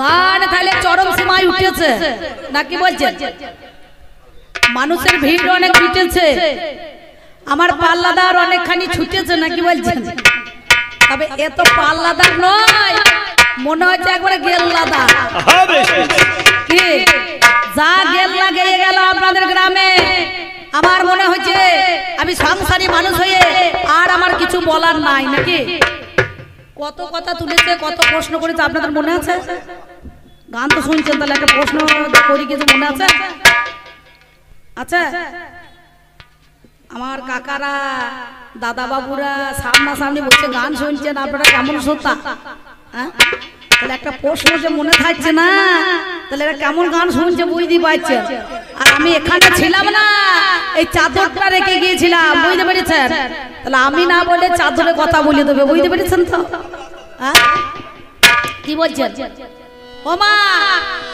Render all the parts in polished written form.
গান তাহলে চরম সীমায় উঠেছে নাকি বলছেন? মানুষের ভিড় অনেক উঠেছে, আমার পাল্লাদার অনেকখানি ছুটেছে নাকি বলছেন? তবে এ তো পাল্লাদার নয়, মনে হচ্ছে একবারে গেল্লাদার। কি যা গেল্লা গেয়ে গেল আপনাদের গ্রামে, আমার মনে হচ্ছে আমি সংসারী মানুষ হয়ে আর আমার কিছু বলার নাই নাকি? কত কথা তুলেছে, কত প্রশ্ন করেছে, আপনাদের মনে আছে? গান তো শুনছেন, তাহলে একটা প্রশ্ন করি কিছু মনে আছে? আচ্ছা, আমার কাকারা দাদা বাবুরা সামনাসামনি বসে গান শুনছেন, আপনারা কেমন শ্রোতা? হ্যাঁ, তাহলে একটা প্রশ্ন যে মনে থাকছে না, তাহলে এরা কেমন গান শুনছে বুঝতে পারছেন। আর আমি এখানে ছিলাম না, এই চাদরটা রেখে গিয়েছিলাম, বুঝতে পেরেছেন? তাহলে আমি না বলে চাদরে কথা বলে দেবে, বুঝতে পেরেছেন তো? কি বলছেন? ও মা,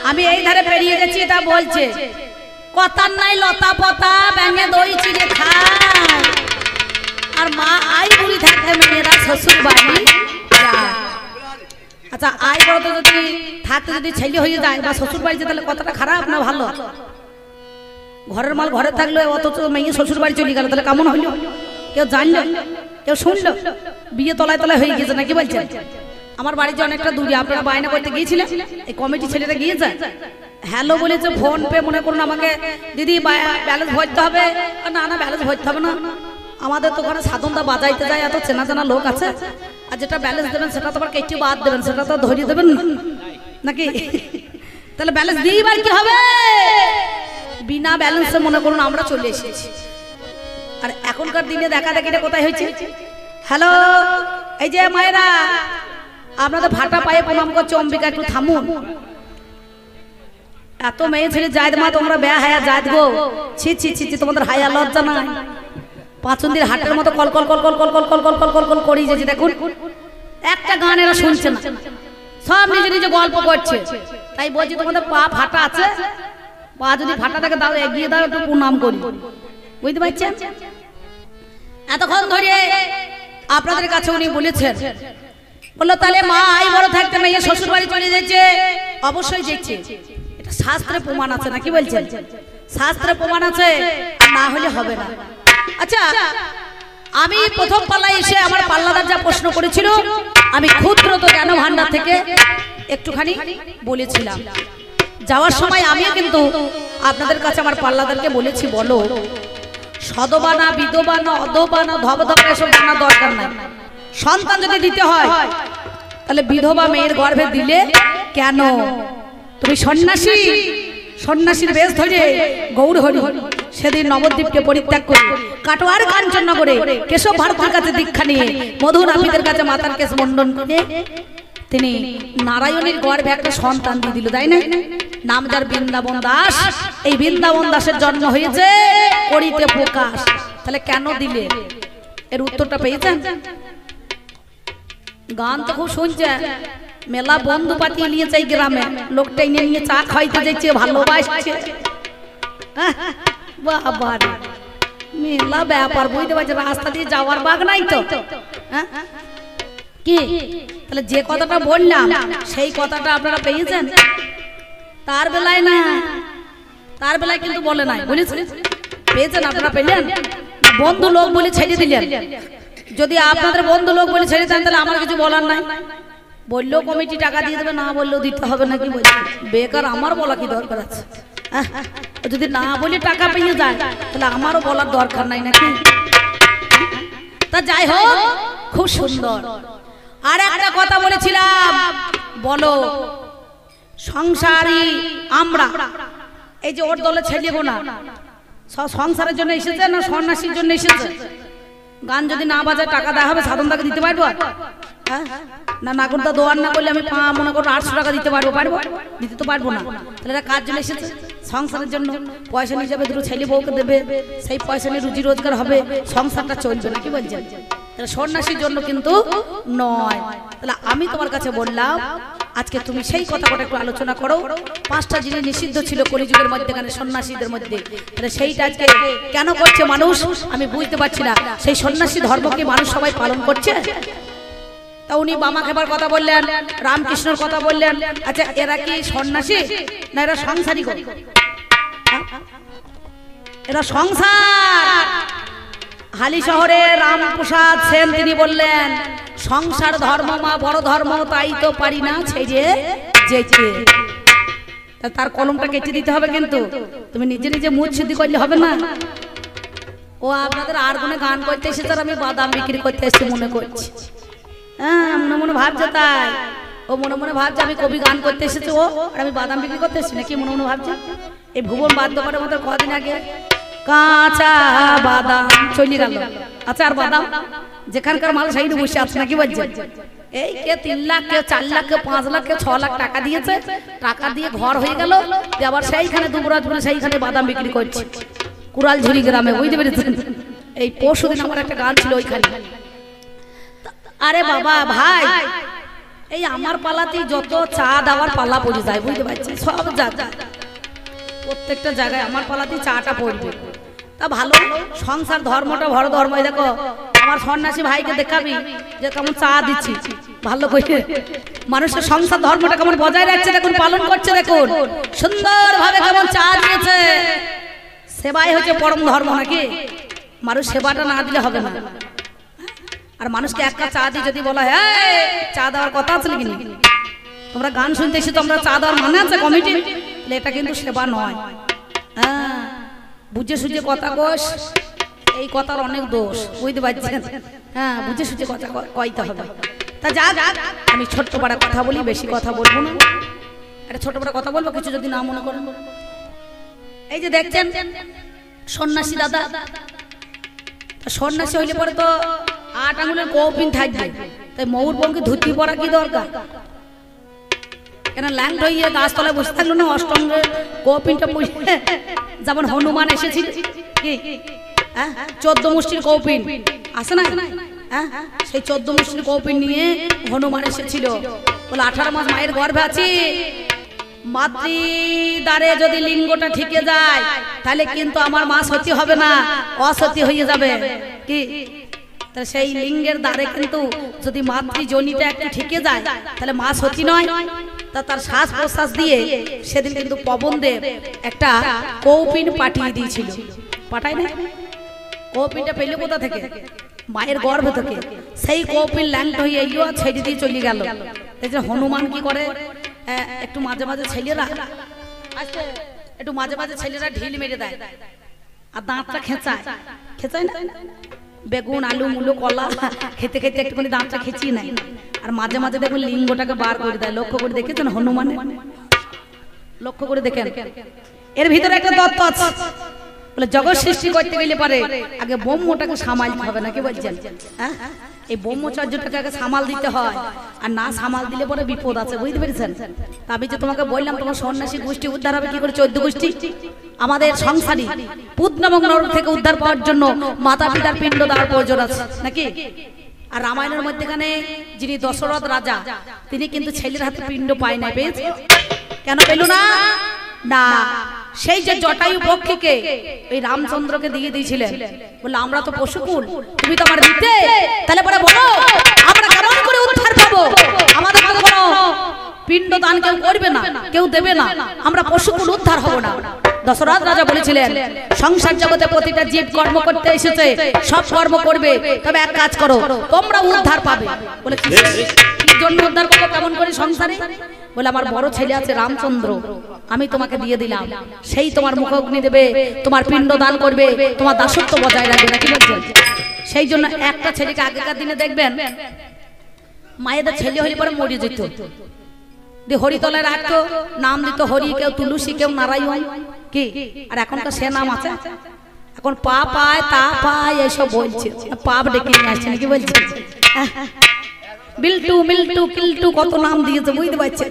আমি এই ধারে পেরিয়ে গেছি, এটা বলছে কথার নাই লতা পতা ব্যাঙে দই চিড়ে খায়, আর মা আই বুড়ি থাকতে মেয়েরা শ্বশুর বাড়ি যায়। আচ্ছা, আই বড় তো যদি থাকতে যদি ছেলে হয়ে যায় বা শ্বশুর বাড়িতে, তাহলে কথাটা খারাপ না ভালো? ঘরের মাল ঘরে থাকলে অথচ মেয়ে শ্বশুর বাড়ি চলে গেল, তাহলে কেমন হইল? কেউ জানলো, কেউ শুনলো, বিয়ে তলায় তলায় হয়ে গেছে নাকি বলছেন? আমার বাড়িতে অনেকটা দূরে, আপনারা বায়না করতে গিয়েছিলেন, এই কমিটি ছেলেটা গিয়েছে, হ্যালো বলেছে, ফোন পে মনে করুন আমাকে, দিদি ব্যালেন্স ভরতে হবে। না না, ব্যালেন্স ভরতে হবে না, আমাদের তো ওখানে সাধনটা বাজাইতে যায়, এত চেনা চেনা লোক আছে, আর যেটা ব্যালেন্স দেবেন সেটা তো আবার কেটে বাদ দেবেন, সেটা তো ধরিয়ে দেবেন নাকি? তাহলে ব্যালেন্স দিইবার কি হবে? বিনা ব্যালেন্সে মনে করুন আমরা চলে এসেছি। আর এখনকার দিনে দেখা দেখিটা কোথায় হয়েছে? হ্যালো, এই যে মায়েরা, আপনাদের ভাটা পায়ে প্রণাম করছে, অম্বিকা একটু থামুন। এত মেয়ে ছেলে জায়দ মা, তোমরা বেয়া হায়া জায়দ গো, ছি ছি ছি ছি, তোমাদের হায়া লজ্জা নাই? পাঁচন্দির হাটের মতো call call call call call call call call call call call করি যাচ্ছে, দেখুন একটা গান এরা শুনছে না, সব নিজে নিজে গল্প করছে। তাই বলছি তোমাদের পা ফাটা আছে, পা যদি ফাটা থাকে তাহলে এগিয়ে দাও, একটু প্রণাম করি, বুঝতে পারছেন? এতক্ষণ ধরে আপনাদের কাছে উনি বলেছেন, বললো তাহলে মা আই বড় থাকতে মেয়ে শ্বশুর বাড়ি চলে যাচ্ছে। অবশ্যই যাচ্ছে, এটা শাস্ত্রে প্রমাণ আছে নাকি বলছেন? শাস্ত্রে প্রমাণ আছে, আর না হলে হবে না। আচ্ছা, আমি প্রথম পাল্লায় এসে আমার পাল্লাদার যা প্রশ্ন করেছিল, আমি ক্ষুদ্র তো জ্ঞান ভান্ডার থেকে একটুখানি বলেছিলাম। যাওয়ার সময় আমিও কিন্তু আপনাদের কাছে আমার পাল্লাদারকে বলেছি, বলো সদবানা বিধবানা অধবানা ধবধবা এসব জানা দরকার নাই, সন্তান যদি দিতে হয় তাহলে বিধবা মেয়ের গর্ভে দিলে কেন? তুমি সন্ন্যাসী, সন্ন্যাসীর বেশ ধরে গৌর হরি সেদিন নবদ্বীপকে পরিত্যাগ করে কাটোয়ার কাঞ্চননগরে কেশব ভারতীর কাছে দীক্ষা নিয়ে মধু নাপিতের কাছে মাতার কেশ মন্ডন করে তিনি নারায়ণের গর্ভে একটা সন্তান দিয়ে দিল, তাই না? নাম যার বৃন্দাবন দাস। এই বৃন্দাবন দাসের জন্ম হয়েছে করিতে প্রকাশ। তাহলে কেন দিলে? এর উত্তরটা পেয়েছেন? গান তো খুব শুনছে, মেলা বন্ধু পাঠিয়ে নিয়েছে এই গ্রামে, লোকটা এনে নিয়ে চা খাইতে যাচ্ছে, ভালোবাসছে, বাবা মেলা ব্যাপার, বুঝতে পারছে? রাস্তা দিয়ে যাওয়ার বাগ নাই তো, কি? তাহলে যে কথাটা বললাম সেই কথাটা আপনারা পেয়েছেন? তার বেলায় না, তার বেলায় কিন্তু বলে নাই, বুঝেছেন? পেয়েছেন আপনারা? পেলেন? বন্ধু লোক বলে ছেড়ে দিলেন। যদি আপনাদের বন্ধু লোক বলে ছেড়ে দেন তাহলে আমার কিছু বলার নাই, বললেও কমিটি টাকা দিয়ে দেবে, না বললেও দিতে হবে নাকি বলছে? বেকার আমার বলা কি দরকার আছে? যদি না বলে টাকা পেয়ে যায় তাহলে আমারও বলার দরকার নাই নাকি? তা যাই হোক, খুব সুন্দর। আর একটা কথা বলেছিলাম, বলো সংসারী আমরা, এই যে ওর দলে ছেলেবো না, সংসারের জন্য এসেছে না সন্ন্যাসীর জন্য এসেছে? গান যদি না বাজায় টাকা দেওয়া হবে, সাধনটাকে দিতে পারবো? না, নাগরদা দোয়ার না করলে আমি মনে করো 800 টাকা দিতে পারবো? দিতে তো পারবো না। তাহলে এরা কার জন্য এসেছে? সংসারের জন্য। পয়সা নিয়ে যাবে, দুটো ছেলে বউকে দেবে, সেই পয়সা নিয়ে রুজি রোজগার হবে, সংসারটা চলবে নাকি বলছেন? তাহলে সন্ন্যাসীর জন্য কিন্তু নয়। তাহলে আমি তোমার কাছে বললাম, আজকে তুমি সেই কথাটা একটু আলোচনা করো। 5টা জিনিস নিষিদ্ধ ছিল কলিযুগের মধ্যেখানে সন্ন্যাসীদের মধ্যে, তাহলে সেইটা আজকে কেন করছে মানুষ আমি বুঝতে পারছি না। সেই সন্ন্যাসী ধর্মকে মানুষ সবাই পালন করছে? তা উনি বামা খেবার কথা বললেন, রামকৃষ্ণর কথা বললেন। আচ্ছা এরা কি সন্ন্যাসী না এরা সংসারী? এরা সংসার। হালি শহরে রামপ্রসাদ সেন তিনি বললেন, সংসার ধর্ম মা বড় ধর্ম, তাই তো পারি না ছেড়ে যেতে। তার কলমটা কেটে দিতে হবে, কিন্তু তুমি নিজে নিজে মুখ শুদ্ধি করলে হবে না। ও আপনাদের আর কোনো গান করতে এসেছে, আমি বাদাম বিক্রি করতে এসেছি মনে করছি। হ্যাঁ মনে মনে ভাবছে, তাই ও মনে মনে ভাবছে আমি কবি গান করতে এসেছি, ও আর আমি বাদাম বিক্রি করতে এসেছি নাকি মনে মনে ভাবছে। এই ভুবন বাদ্য করে মতো কদিন আগে কাঁচা বাদাম চলে গেল। আচ্ছা আর বাদাম যেখানকার মাল সাইডে বসে আছে নাকি বলছে, এই কে 3 লাখ, কে 4 লাখ, কে 5 লাখ, কে 6 লাখ টাকা দিয়েছে, টাকা দিয়ে ঘর হয়ে গেল, আবার সেইখানে দুবরাজপুরে সেইখানে বাদাম বিক্রি করছে কুড়ালঝুরি গ্রামে, বুঝতে পেরেছেন? এই পরশুদিন আমার একটা গান ছিল ওইখানে। আরে বাবা ভাই, এই আমার পালাতেই যত চা দেওয়ার পালা পড়ে যায়, বুঝতে পারছেন? সব জায়গা প্রত্যেকটা জায়গায় আমার পালাতেই চাটা পড়বে। তা ভালো, সংসার ধর্মটা বড় ধর্ম। দেখো আমার সন্ন্যাসী ভাইকে দেখাবি যে কেমন চা দিচ্ছি, ভালো করে মানুষের সংসার ধর্মটা কেমন বজায় রাখছে, দেখুন পালন করছে, দেখুন সুন্দর ভাবে কেমন চা দিয়েছে। সেবাই হচ্ছে পরম ধর্ম নাকি? মানুষ সেবাটা না দিলে হবে না। আর মানুষকে এক কাপ চা দিয়ে যদি বলা হয় চা দেওয়ার কথা আছে নাকি, তোমরা গান শুনতে এসে তোমরা চা দেওয়ার মানে আছে কমিটি, এটা কিন্তু সেবা নয়। হ্যাঁ বুঝে সুঝে কথা কোষ, এই কথার অনেক দোষ, বুঝতে পারছেন? হ্যাঁ বুঝে সুঝে কথা কইতে হবে। তা যা আমি ছোট্ট পাড়া কথা বলি, বেশি কথা বলবো না। একটা ছোট পাড়া কথা বলবো, কিছু যদি না মনে করেন। এই যে দেখছেন সন্ন্যাসী দাদা, সন্ন্যাসী হইলে পরে তো 8 আঙুলের কৌপিন থাকবে, তাই ময়ূর বংকে ধুতি পরা কি দরকার? কেন ল্যাংট হইয়ে গাছতলায় বসে থাকলো না, অষ্টঙ্গের কৌপিনটা যেমন হনুমান এসেছিল কি 14 মুষ্টির কৌপিন আছে না, সেই 14 মুষ্টির কৌপিন নিয়ে হনুমান এসেছিল। বলে 18 মাস মায়ের গর্ভে আছি, মাতৃদ্বারে যদি লিঙ্গটা ঠিকে যায় তাহলে কিন্তু আমার মা সতী হবে না, অসতী হয়ে যাবে কি। তাহলে সেই লিঙ্গের দ্বারে কিন্তু যদি মাতৃজনিটা একটু ঠিকে যায় তাহলে মা সতী নয়। তা তার শ্বাস প্রশ্বাস দিয়ে সেদিন কিন্তু পবনদেব একটা কৌপিন পাঠিয়ে দিয়েছিল। পাঠায় না? কৌপিনটা পেলে কোথা থেকে? মায়ের গর্ভ থেকে। সেই কৌপিন ল্যাংট হয়ে এলো, ছেড়ে দিয়ে চলে গেল। হনুমান কি করে, একটু মাঝে মাঝে ছেলেরা একটু মাঝে মাঝে ছেলেরা ঢিল মেরে দেয় আর দাঁতটা খেঁচায় না, বেগুন আলু মুলো কলা খেতে খেতে একটুখানি দাঁতটা খেঁচিয়ে নেয়, আর মাঝে মাঝে দেখুন লিঙ্গটাকে বার করে দেয়। লক্ষ্য করে দেখেছেন হনুমানে? লক্ষ্য করে দেখেন, এর ভিতরে একটা তত্ত্ব আছে। বলে জগৎ সৃষ্টি করতে গেলে পারে আগে ব্রহ্মটাকে সামালতে হবে, নাকি বলছেন? হ্যাঁ এই ব্রহ্মচর্যটাকে আগে সামাল দিতে হয়, আর না সামাল দিলে পরে বিপদ আছে, বুঝতে পেরেছেন? আমি যে তোমাকে বললাম তোমার সন্ন্যাসী গোষ্ঠী উদ্ধার হবে কি করে, 14 গোষ্ঠী আমাদের সংসারী পুত নামক নরক থেকে উদ্ধার পাওয়ার জন্য মাতা পিতার পিণ্ড দেওয়ার প্রয়োজন আছে নাকি। আর রামায়ণের মধ্যেখানে যিনি দশরথ রাজা, তিনি কিন্তু ছেলের হাতে পিণ্ড পায় না, পেয়েছে কেন পেল না? না সেই যে জটায়ু পক্ষীকে এই রামচন্দ্রকে দিয়ে দিয়েছিলেন, বলে আমরা তো পশুকুল, তুমি তো আমার দিতে, তাহলে পরে বলো আমরা কেমন করে উদ্ধার পাবো? আমাদের তো কোনো পিণ্ড দান কেউ করবে না, কেউ দেবে না, আমরা পশুকুল উদ্ধার হব না। দশরথ রাজা বলেছিলেন সংসার জগতে প্রতিটা জীব কর্ম করতে এসেছে, সব কর্ম করবে, তবে এক কাজ করো তোমরা উদ্ধার পাবে। বলে কি জন্য উদ্ধার পাবো, কেমন করে সংসারে? বলে আমার বড় ছেলে আছে রামচন্দ্র, আমি তোমাকে দিয়ে দিলাম, সেই তোমার মুখ অগ্নি দেবে, তোমার পিণ্ড দান করবে, তোমার দাসত্ব বজায় রাখবে, নাকি বলছেন? সেই জন্য একটা ছেলেকে আগেকার দিনে দেখবেন মায়েদের ছেলে হলে পরে মরে যেত, দিয়ে হরিতলায় রাখতো, নাম দিত হরি, কেউ তুলসী, কেউ নারায়ণ কি। আর এখনকার সে নাম আছে, এখন পা পায় তা পায় এইসব বলছে, পাপ ডেকে নিয়ে আসছে, নাকি বলছে? বিল্টু মিল্টু কিল্টু কত নাম দিয়েছে, বুঝতে পারছে?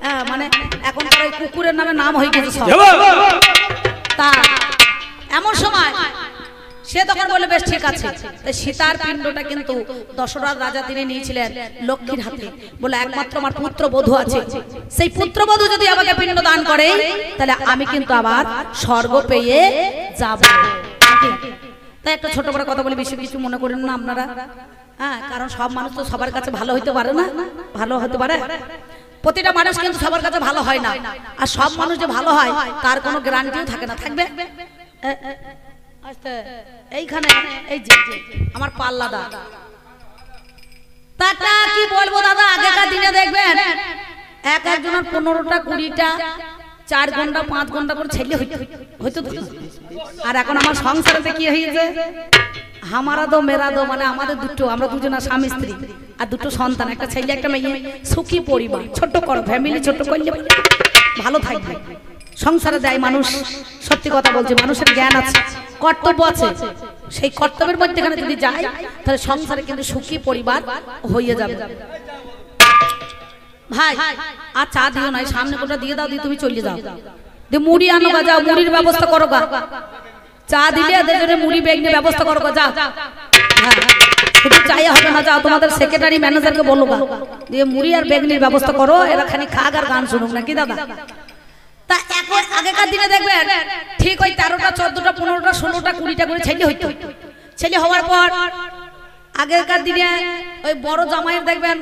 হ্যাঁ মানে এখনকার ওই কুকুরের নামে নাম হয়ে গেছে সব। তা এমন সময় সে তখন বলে বেশ ঠিক আছে, সীতার পিণ্ডটা কিন্তু দশরথ রাজা তিনি নিয়েছিলেন লক্ষ্মীর হাতে। বলে একমাত্র আমার পুত্রবধূ আছে, সেই পুত্রবধূ যদি আমাকে পিণ্ড দান করে তাহলে আমি কিন্তু আবার স্বর্গ পেয়ে যাব। তাই একটা ছোট বড় কথা বলে বেশি কিছু মনে করেন না আপনারা। হ্যাঁ, কারণ সব মানুষ তো সবার কাছে ভালো হইতে পারে না, ভালো হতে পারে প্রতিটা মানুষ কিন্তু সবার কাছে ভালো হয় না, আর সব মানুষ যে ভালো হয় তার কোনো গ্যারান্টিও থাকে না। থাকবে এইখানে এই যে আমার পাল্লা দা তাটা কি বলবো দাদা, আগেকার দিনে দেখবেন এক একজনের 15টা 20টা 4 ঘন্টা 5 ঘন্টা করে ছেলে হইতো, আর এখন আমার সংসারেতে কি হয়েছে, হামারা দো মেরা দো, মানে আমাদের দুটো, আমরা দুজনা স্বামী স্ত্রী আর দুটো সন্তান, একটা ছেলে একটা মেয়ে, সুখী পরিবার, ছোট্ট করো ফ্যামিলি, ছোট্ট করলে ভালো থাকবে, সংসারে দেয় মানুষ। সত্যি কথা বলছে, মানুষের জ্ঞান আছে, কর্তব্য আছে, সেই কর্তব্যের মধ্যেখানে যদি যায় তাহলে সংসারে কিন্তু সুখী পরিবার হয়ে যাবে। ভাই আর চা দিও না, সামনে কোটা দিয়ে দাও, দিয়ে তুমি চলে যাও, দিয়ে মুড়ি আনো গা, যাও মুড়ির ব্যবস্থা করো গা, চা দিলে এদের জন্য মুড়ি বেগনে ব্যবস্থা করো গা, যাও। হ্যাঁ, শুধু চাই হবে না, যাও তোমাদের সেক্রেটারি ম্যানেজারকে বলো গা, দিয়ে মুড়ি আর বেগনির ব্যবস্থা করো, এরা খানি খাক আর গান শুনুক নাকি দাদা। তা এখন আগেকার দিনে দেখবেন ঠিক ওই 13টা 14টা 15টা 16টা 20টা করে ছেলে হইতো। ছেলে হওয়ার পর আগেকার দিনে ওই বড় জামাইয়ের দেখবেন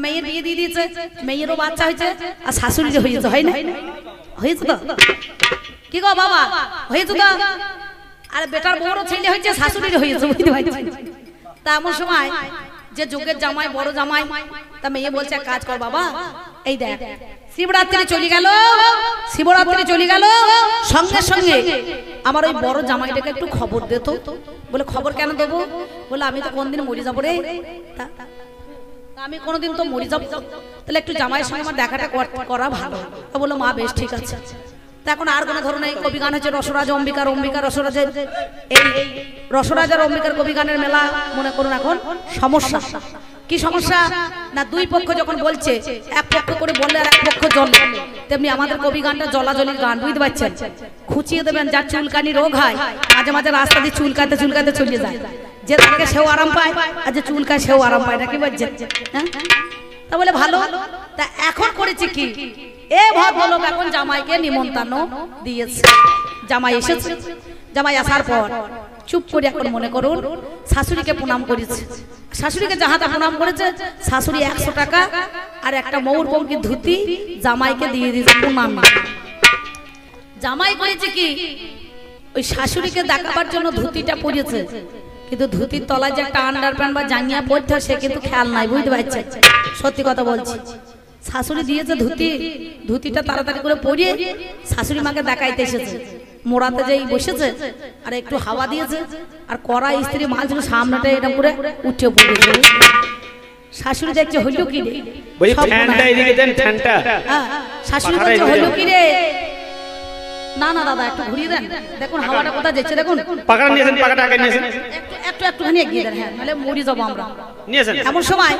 মেয়ের বিয়ে দিয়ে দিয়েছে, মেয়েরও বাচ্চা হয়েছে, আর শাশুড়ি হয়েছে, হয় না? হয়েছে তো কি গো বাবা, হয়েছে তো, আর বেটার বড় ছেলে হয়েছে, শাশুড়ির হয়েছে, বুঝতে পারছি। তা এমন সময় যে যুগের জামাই, বড় জামাই, তা মেয়ে বলছে এক কাজ কর বাবা, এই দেখ শিবরাত্রি চলে গেল, শিবরাত্রি চলে গেল, সঙ্গে সঙ্গে আমার ওই বড় জামাইটাকে একটু খবর দে তো। বলে খবর কেন দেবো? বলে আমি তো কোনদিন মরে যাবো রে, আমি কোনোদিন তো মরে যাবো, তাহলে একটু জামাইয়ের সঙ্গে আমার দেখাটা করা ভালো। তা বললো মা বেশ ঠিক আছে। তা এখন আর কোনো ধরনের কবি গান হচ্ছে রসরাজ অম্বিকার, অম্বিকা রসরাজের, এই রসরাজ আর অম্বিকার কবি গানের মেলা মনে করুন এখন সমস্যা। কি সমস্যা না, দুই পক্ষ যখন বলছে, এক পক্ষ করে বললে আর এক পক্ষ জলে, তেমনি আমাদের কবি গানটা জলাজলির গান, বুঝতে পারছেন? খুঁচিয়ে দেবেন, যার চুলকানি রোগ হয় মাঝে মাঝে রাস্তা দিয়ে চুলকাতে চুলকাতে চলে যায়, যে তাকে সেও আরাম পায় আর যে চুলকায় সেও আরাম পায়, নাকি বলছেন? হ্যাঁ, তা বলে ভালো। তা এখন করেছে কি, এ ভদ্রলোক এখন জামাইকে নিমন্ত্রণ দিয়েছে, জামাই এসেছে, জামাই আসার পর চুপ করে এখন মনে করুন শাশুড়িকে প্রণাম করেছে, শাশুড়িকে যাহাটা প্রণাম করেছে, শাশুড়ি 100 টাকা আর একটা ময়ূরপঙ্খী ধুতি জামাইকে দিয়ে দিয়েছে প্রণাম। জামাই করেছে কি, ওই শাশুড়িকে দেখাবার জন্য ধুতিটা পরিয়েছে, কিন্তু ধুতির তলায় যে একটা আন্ডার প্যান্ট বা জাঙ্গিয়া পরতে হয় সে কিন্তু খেয়াল নাই, বুঝতে পারছেন? সত্যি কথা বলছি, শাশুড়ি দিয়েছে ধুতি, ধুতিটা তাড়াতাড়ি করে পরিয়ে শাশুড়ি মাকে দেখাইতে এসেছে, মোড়াতে যেই বসেছে আর একটু হাওয়া দিয়েছে, আর কড়া স্ত্রী মাল ছিল সামনেটা এটা করে উঠে পড়েছে। শাশুড়ি দেখছে হইলো কি রে, শাশুড়ি বলছে হইলো কি রে, না না দাদা একটু ঘুরিয়ে দেন, দেখুন হাওয়াটা কোথায় যাচ্ছে, দেখুন একটু একটুখানি এগিয়ে দেন, হ্যাঁ নাহলে মরে যাবো আমরা। এমন সময়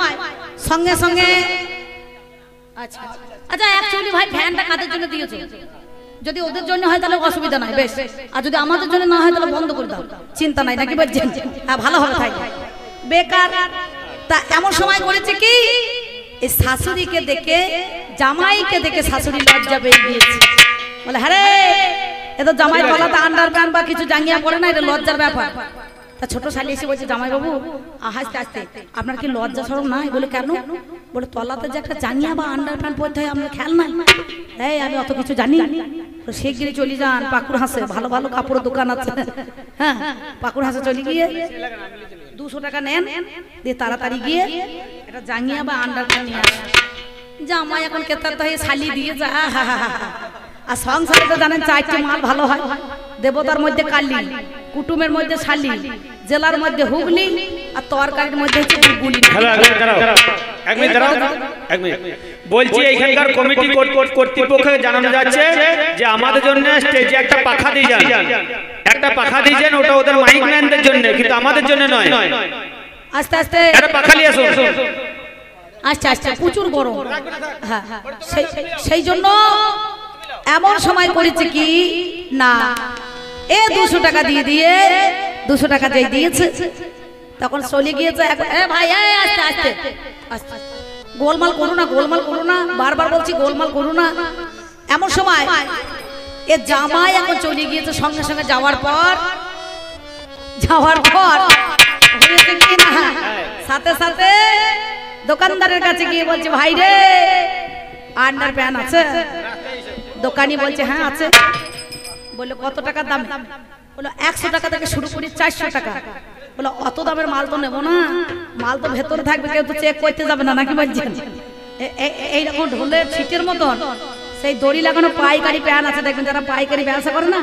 সঙ্গে সঙ্গে আচ্ছা আচ্ছা অ্যাকচুয়ালি ভাই ফ্যানটা কাদের জন্য দিয়েছো, যদি ওদের জন্য হয় তাহলে অসুবিধা নাই বেশ, আর যদি আমাদের জন্য না হয় তাহলে বন্ধ করে দাও, চিন্তা নাই, নাকি বলছেন? হ্যাঁ ভালো হবে তাই, বেকার। তা এমন সময় করেছে কি, এই শাশুড়িকে দেখে, জামাইকে দেখে শাশুড়ি লজ্জা পেয়ে গিয়েছে, বলে হ্যাঁ রে এ তো জামাই গলাতে আন্ডার প্যান্ট বা কিছু জাঙ্গিয়া পড়ে না, এটা লজ্জার ব্যাপার। তা ছোট শালি এসে বলছে জামাই বাবু হাসতে হাসতে, আপনার কি লজ্জা শরম নাই? বলে কেন? বলে তলাতে যে একটা জাঙ্গিয়া বা আন্ডার প্যান্ট পরতে হয় আপনার খেয়াল নাই? এই আমি অত কিছু জানি, শিগগিরি চলে যান পাকুড় হাসে, ভালো ভালো কাপড়ের দোকান আছে, হ্যাঁ পাকুড় হাসে চলে গিয়ে 200 টাকা নেন, দিয়ে তাড়াতাড়ি গিয়ে একটা জাঙ্গিয়া বা আন্ডার প্যান্ট নিয়ে আসে। জামাই এখন কেতার হয়ে শালি দিয়ে যা, আর সংসারে তো জানেন 4টি মাল ভালো হয়, দেবতার মধ্যে কালি, কুটুমের মধ্যে শালি, জেলার মধ্যে হুগলি, আর তরকারির মধ্যে হচ্ছে গুলি। বলছি এইখানকার কমিটি কর্তৃপক্ষকে জানানো যাচ্ছে যে আমাদের জন্য স্টেজে একটা পাখা দিয়ে যান, একটা পাখা দিয়ে যান, ওটা ওদের মাইক ম্যানদের জন্য, কিন্তু আমাদের জন্য নয়। আস্তে আস্তে একটা পাখা নিয়ে আসুন। আচ্ছা আচ্ছা প্রচুর গরম, হ্যাঁ সেই জন্য এমন সময় করেছে কি না, এ 200 টাকা দিয়ে দিয়ে 200 টাকা যেই দিয়েছে তখন চলে গিয়েছে। ভাই আস্তে আস্তে আস্তে, গোলমাল করো না, গোলমাল করো না, বারবার বলছি গোলমাল করো না। এমন সময় এ জামাই এখন চলে গিয়েছে, সঙ্গে সঙ্গে যাওয়ার পর হয়েছে কি না, সাথে সাথে দোকানদারের কাছে গিয়ে বলছে ভাই রে আন্ডার প্যান্ট আছে? দোকানি বলছে হ্যাঁ আছে। বললো কত টাকা দাম? বললো 100 টাকা থেকে শুরু করি 400 টাকা। বললো অত দামের মাল তো নেবো না, মাল তো ভেতরে থাকবে, কেউ তো চেক করতে যাবে না, নাকি বলছেন? এইরকম ঢোলের ছিটের মতন সেই দড়ি লাগানো পাইকারি প্যান আছে, দেখবেন যারা পাইকারি ব্যবসা করে না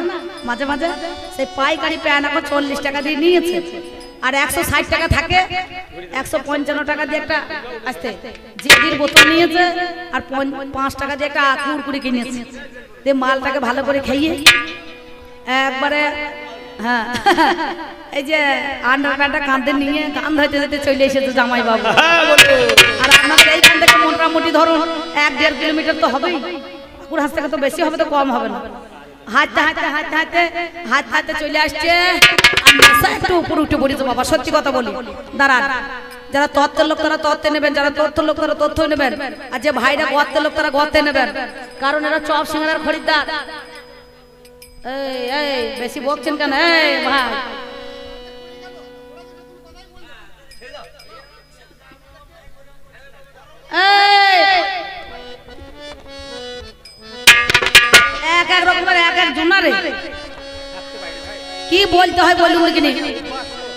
মাঝে মাঝে, সেই পাইকারি প্যান এখন 40 টাকা দিয়ে নিয়েছে। আর 160 টাকা থাকে, 155 টাকা দিয়ে একটা আসতে জির বোতল নিয়েছে, আর 5 টাকা দিয়ে একটা কুরকুরি কিনেছে। দিয়ে মালটাকে ভালো করে খেয়ে একবারে হ্যাঁ এই যে আন্ডার প্যান্টটা কাঁধে নিয়ে কান ধরতে ধরতে চলে এসেছে জামাই বাবু। আর আপনাদের এইখান থেকে মোটামুটি ধরুন 1-1.5 কিলোমিটার তো হবেই, হাঁস থেকে তো বেশি হবে, তো কম হবে না। হাঁটতে হাঁটতে হাঁটতে হাঁটতে হাঁটতে হাঁটতে চলে আসছে। একটু উপরে উঠে পড়েছে বাবা, সত্যি কথা বলি। দাঁড়ান, যারা তত্ত্বের লোক তারা তত্ত্বে নেবেন, যারা তথ্যের লোক তারা তথ্য নেবেন, আর যে ভাইরা গর্তের লোক তারা গর্তে নেবেন, কারণ এরা চপ সিঙ্গারার খরিদ্দার। এই এই বেশি বকছেন কেন? এই ভাই এক এক রকমের এক এক জনারে কি বলতে হয় বলুন দেখিনি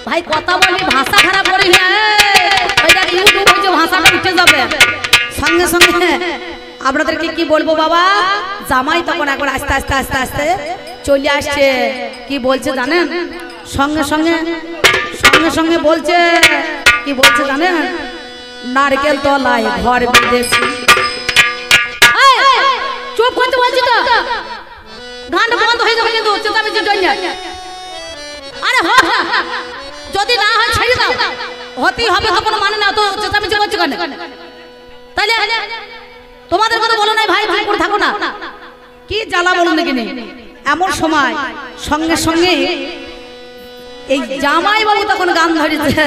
ভাই, কথা বলি ভাষা খারাপ করি না, ওইটা ইউটিউব হয়েছে, ভাষাটা উঠে যাবে সঙ্গে সঙ্গে। আপনাদেরকে কি বলবো বাবা, জামাই তখন একবার আস্তে আস্তে আস্তে আস্তে চলে আসছে। কি বলছে জানেন? সঙ্গে সঙ্গে সঙ্গে সঙ্গে বলছে, কি বলছে জানেন? নারকেল তলায় ঘর বেঁধেছি। চুপ করতে বলছি তো, গানটা বন্ধ হয়ে যাবে কিন্তু চেঁচামেচির জন্য। আরে যদি না হয় ছেড়ে দাও, হতেই হবে তো, কোনো মানে না তো চেঁচামেচি করছো কেন? তাহলে তোমাদের কথা বলো নাই ভাই, চুপ করে থাকো না, কি জ্বালা বলুন দেখিনি। এমন সময় সঙ্গে সঙ্গে এই জামাই বাবু তখন গান ধরেছে,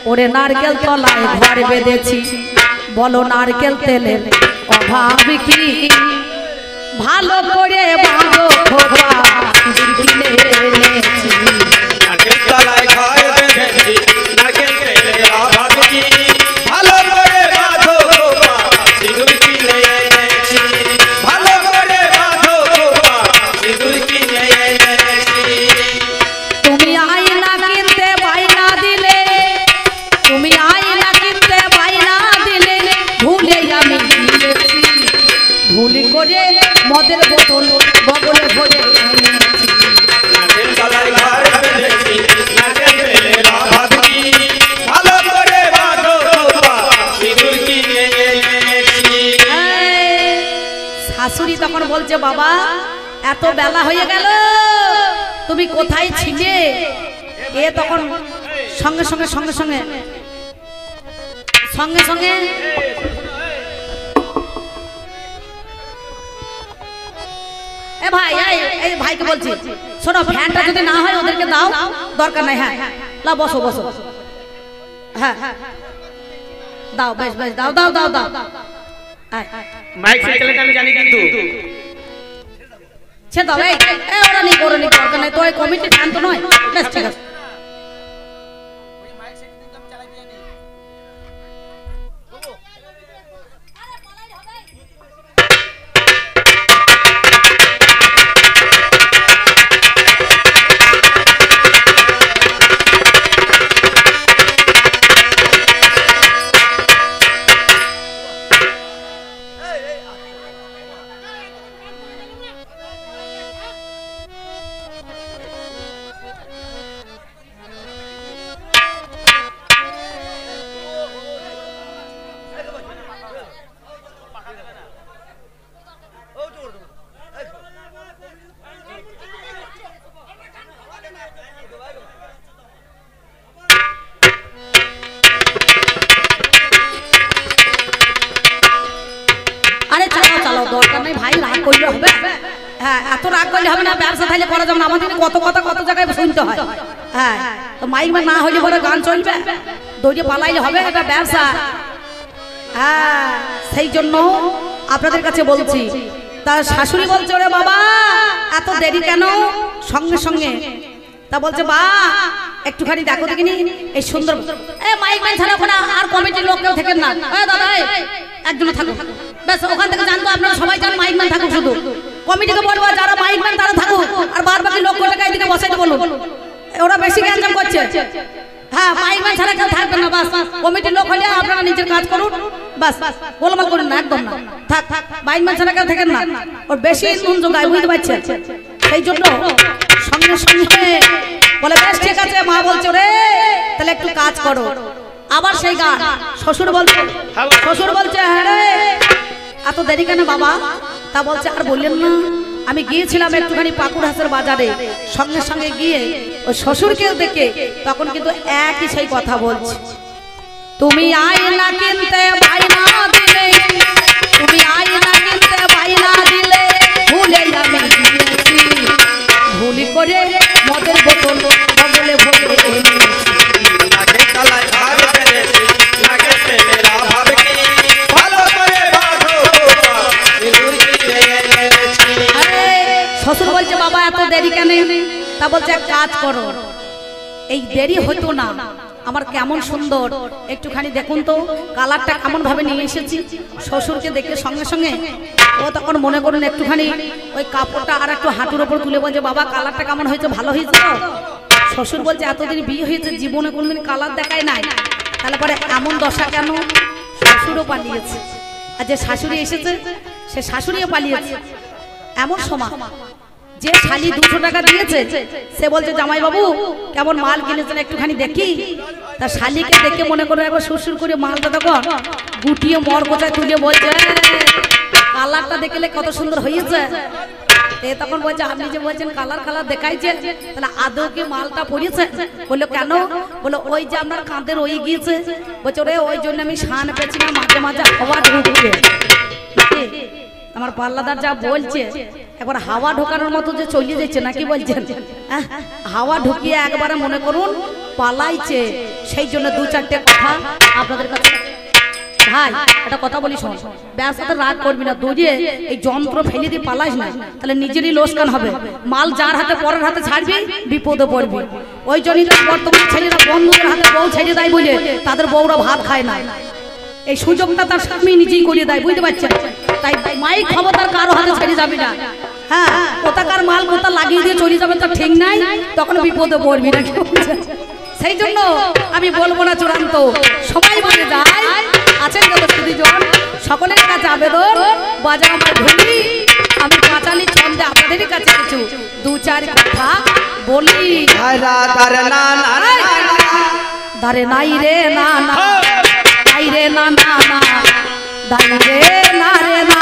ওরে নারকেল তলায় ঘর বেঁধেছি, বলো নারকেল তেলের অভাব কি, ভালো করে বাঁধো খোপা কিনে এনেছি। নারকেল তলায় ঘর বেঁধেছি, নারকেল তেলের অভাব কি, ভালো করে বাঁধো খোপা সিঁদুর কিনে এনেছি, ভালো করে বাঁধো খোপা সিঁদুর কিনে এনেছি। তুমি আয়না কিনতে বাইনা দিলে, তুমি আয়না কিনতে বাইনা দিলে, ভুলে আমি দিয়েছি, ভুল করে মদের বোতল বগলে ভরে এনেছি। নারকেল তলায় ঘর বেঁধেছি, নারকেল তেলের অভাব কি, ভালো করে বাঁধো খোপা সিঁদুর কিনে এনেছি। শাশুড়ি তখন বলছে বাবা এত বেলা হয়ে গেল, তুমি কোথায় ছিলে? এ তখন সঙ্গে সঙ্গে সঙ্গে সঙ্গে সঙ্গে সঙ্গে এ ভাই এই ভাইকে বলছি, শোনো ফ্যানটা যদি না হয় ওদেরকে দাও, দরকার নাই। হ্যাঁ লাও, বসো বসো, হ্যাঁ দাও, বেশ বেশ দাও দাও দাও দাও। মাইক সাইকেলে আমি জানি কিন্তু সে দাও, এই ওরা নেই করে নি, দরকার নাই তো, এই কমিটি ফ্যান তো নয়, বেশ ঠিক আছে। দরকার নেই ভাই, রাগ করলে হবে? হ্যাঁ এত রাগ করলে হবে না, ব্যবসা তাহলে করা যাবে না। আমাদের কত কথা কত জায়গায় শুনতে হয়। হ্যাঁ তো মাইক না হইলে পরে গান চলবে, দৌড়ে পালাইলে হবে, এটা ব্যবসা। হ্যাঁ সেই জন্য আপনাদের কাছে বলছি। তার শাশুড়ি বলছে ওরে বাবা এত দেরি কেন? সঙ্গে সঙ্গে তা বলছে বা একটুখানি দেখো দেখিনি এই সুন্দর মাইক ম্যান ছাড়া ওখানে আর কমিটির লোক কেউ থাকেন না। দাদা একজন থাকুক, ব্যাস ওখান থেকে জানতো আপনারা সবাই জান মাইক ম্যান থাকুক, শুধু কমিটিকে বলবো যারা মাইক ম্যান তারা থাকুক, আর বাদ বাকি লোক কোটাকে এদিকে বসাইতে বলুন, ওরা বেশি গ্যাঞ্জাম করছে। হ্যাঁ মাইক ম্যান ছাড়া কেউ থাকবে না, বাস কমিটির লোক হলে আপনারা নিজের কাজ করুন, বাস গোলমাল করুন না, একদম না, থাক মাইক ম্যান ছাড়া কেউ থাকেন না, ওর বেশি নুন যোগায়, বুঝতে পারছেন? সেই জন্য সঙ্গে সঙ্গে বলে বেশ ঠিক আছে, মা বলছো রে তাহলে একটু কাজ করো। আবার সেই গান শ্বশুর বলছে হ্যাঁ রে এত দেরি কেন বাবা? তা বলছে আর বললেন না, আমি গিয়েছিলাম একটুখানি পাকুড় হাসের বাজারে, সঙ্গে সঙ্গে গিয়ে ওই শ্বশুরকেও দেখে তখন কিন্তু একই সেই কথা বলছে, তুমি আয়না কিনতে বাইনা দিলে, তুমি আয়না কিনতে বাইনা দিলে, ভুলে আমি দিয়েছি, ভুলি করে মদের বোতল বগলে ভরে নাকে তলায় ঘর বেঁধেছি, নাকে তেলেরা ভাবছি, ভালো করে বাঁধো খোপা, সিঁদুর কিনে এনেছি। আরে শ্বশুর বলছে বাবা এত দেরি কেন? তা বলছে এক কাজ করো, এই দেরি হইতো না, আমার কেমন সুন্দর একটুখানি দেখুন তো কালারটা কেমন ভাবে নিয়ে এসেছি। শ্বশুরকে দেখে সঙ্গে সঙ্গে ও তখন মনে করুন একটুখানি ওই কাপড়টা আর একটু হাঁটুর ওপর তুলে বলছে বাবা কালারটা কেমন হয়েছে, ভালো হয়েছে তো? শ্বশুর বলছে এতদিন বিয়ে হয়েছে জীবনে কোনোদিন কালার দেখায় নাই, তাহলে পরে এমন দশা কেন? শ্বশুরও পালিয়েছে, আর যে শাশুড়ি এসেছে সে শাশুড়িও পালিয়েছে। এমন সময় যে শালি 200 টাকা দিয়েছে সে বলছে জামাই বাবু কেমন মাল কিনেছেন একটুখানি দেখি। তা শালিকে দেখে মনে করে একবার শ্বশুর করে মালটা তখন গুটিয়ে মর কোথায় তুলে বলছে কালারটা দেখলে কত সুন্দর হয়েছে। তখন বলছে আপনি যে বলছেন কালার কালার দেখাইছে, তাহলে আদৌ কি মালটা পড়েছে? বললো কেন? বলো ওই যে আপনার কাঁধের ওই গিয়েছে, বলছে ওরে ওই জন্য আমি শান পেয়েছি না, মাঝে মাঝে হাওয়া ঢুকবে। আমার পাল্লাদার যা বলছে একবার হাওয়া ঢোকানোর মতো যে চলে যাচ্ছে নাকি বলছেন, হাওয়া ঢুকিয়ে একবারে মনে করুন পালাইছে। সেই জন্য 2-4টে কথা আপনাদের কাছে। ভাই একটা কথা বলি শোন, ব্যবসাতে রাগ করবি না, দৌড়িয়ে এই যন্ত্র ফেলে দিয়ে পালাস না, তাহলে নিজেরই লোকসান হবে। মাল যার হাতে পরের হাতে ছাড়বি বিপদে পড়বি। ওই জন্যই তো বর্তমান ছেলেরা বন্ধুদের হাতে বউ ছেড়ে দেয় বলে তাদের বউরা ভাত খায় না, এই সুযোগটা তার স্বামী নিজেই করিয়ে দেয়, বুঝতে পারছেন? তাই মাইক ক্ষমতার কারো হাতে ছেড়ে যাবি না। হ্যাঁ কোথাকার মাল কোথা লাগিয়ে দিয়ে চলে যাবে তার ঠিক নাই, তখন বিপদে পড়বি না। সেই জন্য আমি বলবো না চূড়ান্ত, সবাই বলে যায় আছেন যত সুদীজন সকলের কাছে আবেদন বাজাও আমার ঢুলি, আমি পাঁচালি ছন্দে আপনাদেরই কাছে কিছু 2-4 কথা বলি। দারে নাই রে না না, নাই রে না না না, দাই রে না রে না,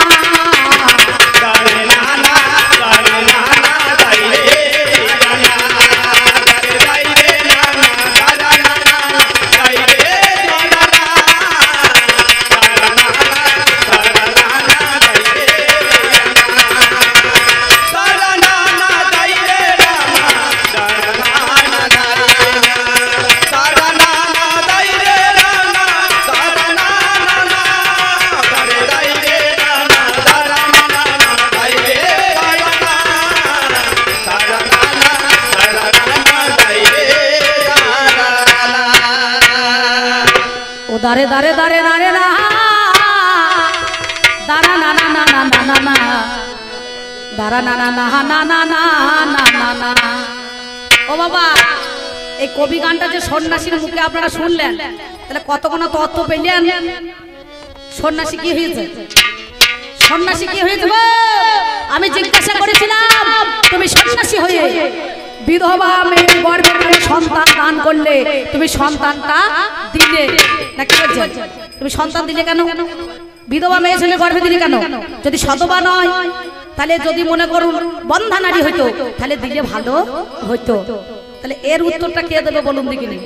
দারে দারে দারে দারে না দারা না না না না না না না দারা না না না না না না না না না। ও বাবা এই কবি গানটা যে সন্ন্যাসীর মুখে আপনারা শুনলেন, তাহলে কতক্ষণ তত্ত্ব পেলেন। সন্ন্যাসী কি হয়েছে? সন্ন্যাসী কি হয়েছে? আমি জিজ্ঞাসা করেছিলাম তুমি সন্ন্যাসী হয়ে বিধবা মেয়ের গর্ভে কেন সন্তান দান করলে? তুমি সন্তানটা দিলে নাকি বলছেন? তুমি সন্তান দিলে কেন? বিধবা মেয়ে ছেলে গর্ভে দিলে কেন? যদি সধবা নয় তাহলে যদি মনে করুন বন্ধা নারী হইতো তাহলে দিলে ভালো হইতো। তাহলে এর উত্তরটা কে দেবে বলুন দেখিনি?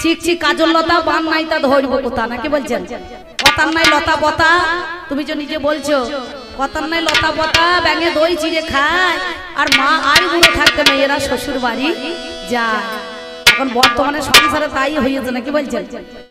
চিক চিক কাজল লতা বান নাই তা ধরবো কোথা নাকি বলছেন? কথার নাই লতা পতা, তুমি যে নিজে বলছো কথার নাই লতা পতা, ব্যাঙে দই চিড়ে খায় আর মা আর বুড়ো থাকতে মেয়েরা শ্বশুর বাড়ি যায়। এখন বর্তমানে সংসারে তাই হয়েছে নাকি বলছেন?